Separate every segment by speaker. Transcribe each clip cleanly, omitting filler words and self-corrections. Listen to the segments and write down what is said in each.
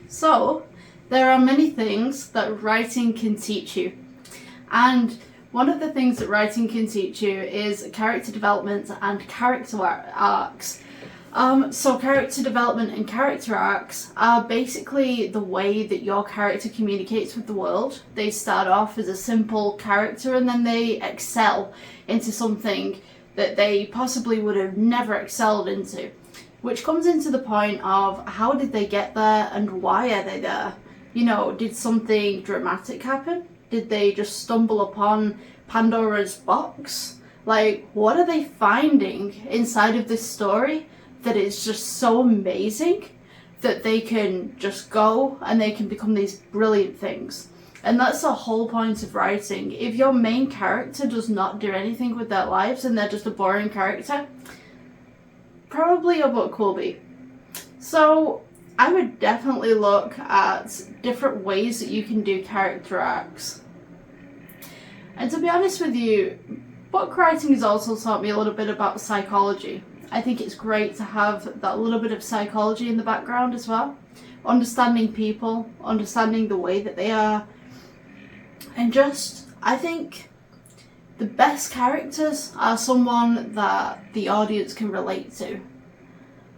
Speaker 1: So, there are many things that writing can teach you. And one of the things that writing can teach you is character development and character arcs. So character development and character arcs are basically the way that your character communicates with the world. They start off as a simple character and then they excel into something that they possibly would have never excelled into. Which comes into the point of how did they get there and why are they there? You know, did something dramatic happen? Did they just stumble upon Pandora's box? Like, what are they finding inside of this story that is just so amazing that they can just go and they can become these brilliant things? And that's the whole point of writing. If your main character does not do anything with their lives and they're just a boring character, probably your book will be. So I would definitely look at different ways that you can do character arcs. And to be honest with you, book writing has also taught me a little bit about psychology. I think it's great to have that little bit of psychology in the background as well. Understanding people, understanding the way that they are. And just, I think the best characters are someone that the audience can relate to.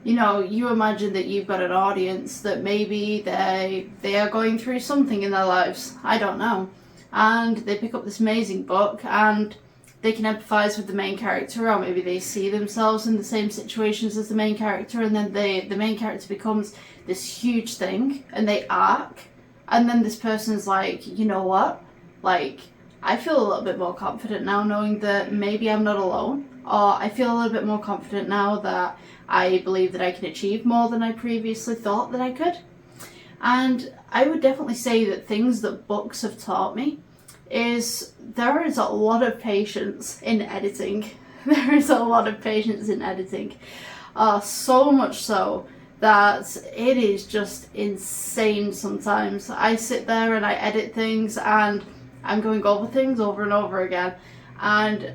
Speaker 1: You know, you imagine that you've got an audience that maybe they are going through something in their lives, I don't know, and they pick up this amazing book and they can empathise with the main character, or maybe they see themselves in the same situations as the main character, and then the main character becomes this huge thing and they arc, and then this person's like, you know what, like, I feel a little bit more confident now knowing that maybe I'm not alone, or I feel a little bit more confident now that I believe that I can achieve more than I previously thought that I could. And I would definitely say that things that books have taught me is there is a lot of patience in editing. There is a lot of patience in editing. So much so that it is just insane sometimes. I sit there and I edit things and I'm going over things over and over again, and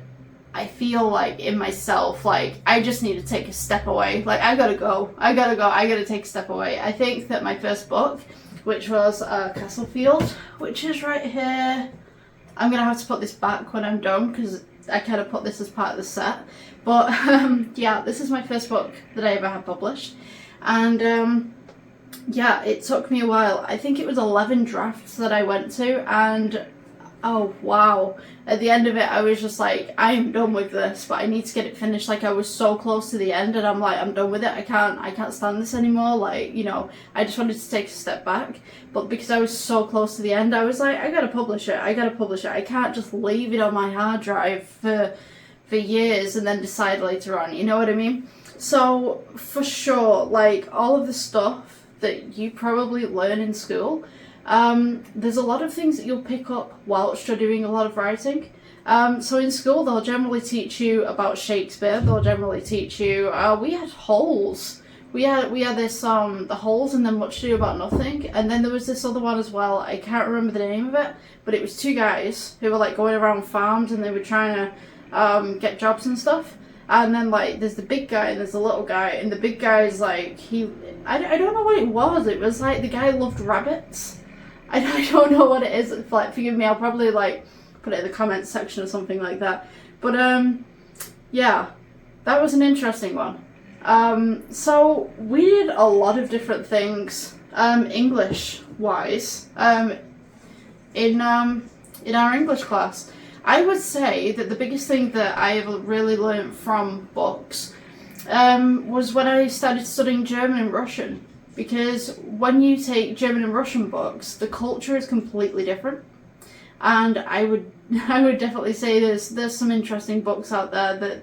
Speaker 1: I feel like in myself, like, I just need to take a step away. Like, I gotta take a step away. I think that my first book, which was Castlefield, which is right here. I'm gonna have to put this back when I'm done because I kind of put this as part of the set. But yeah, this is my first book that I ever had published. And yeah, it took me a while. I think it was 11 drafts that I went to, and oh wow, at the end of it I was just like, I am done with this, but I need to get it finished. Like, I was so close to the end and I'm like, I'm done with it. I can't stand this anymore. Like, you know, I just wanted to take a step back, but because I was so close to the end, I was like, I gotta publish it. I can't just leave it on my hard drive for years and then decide later on, you know what I mean? So for sure, like, all of the stuff that you probably learn in school, there's a lot of things that you'll pick up whilst you're doing a lot of writing. So in school they'll generally teach you about Shakespeare, they'll generally teach you, we had holes. We had this, the holes and then Much Ado About Nothing, and then there was this other one as well, I can't remember the name of it, but it was two guys who were like going around farms and they were trying to get jobs and stuff. And then, like, there's the big guy and there's the little guy, and the big guy's like, I don't know what it was like the guy loved rabbits. I don't know what it is. Like, forgive me, I'll probably like put it in the comments section or something like that. But yeah, that was an interesting one. So we did a lot of different things, English wise, in our English class. I would say that the biggest thing that I have really learned from books was when I started studying German and Russian. Because when you take German and Russian books, the culture is completely different, and I would definitely say there's some interesting books out there that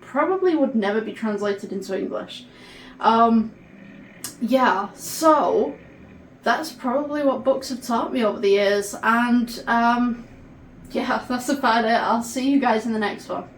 Speaker 1: probably would never be translated into English. Yeah, so that's probably what books have taught me over the years, and yeah, that's about it. I'll see you guys in the next one.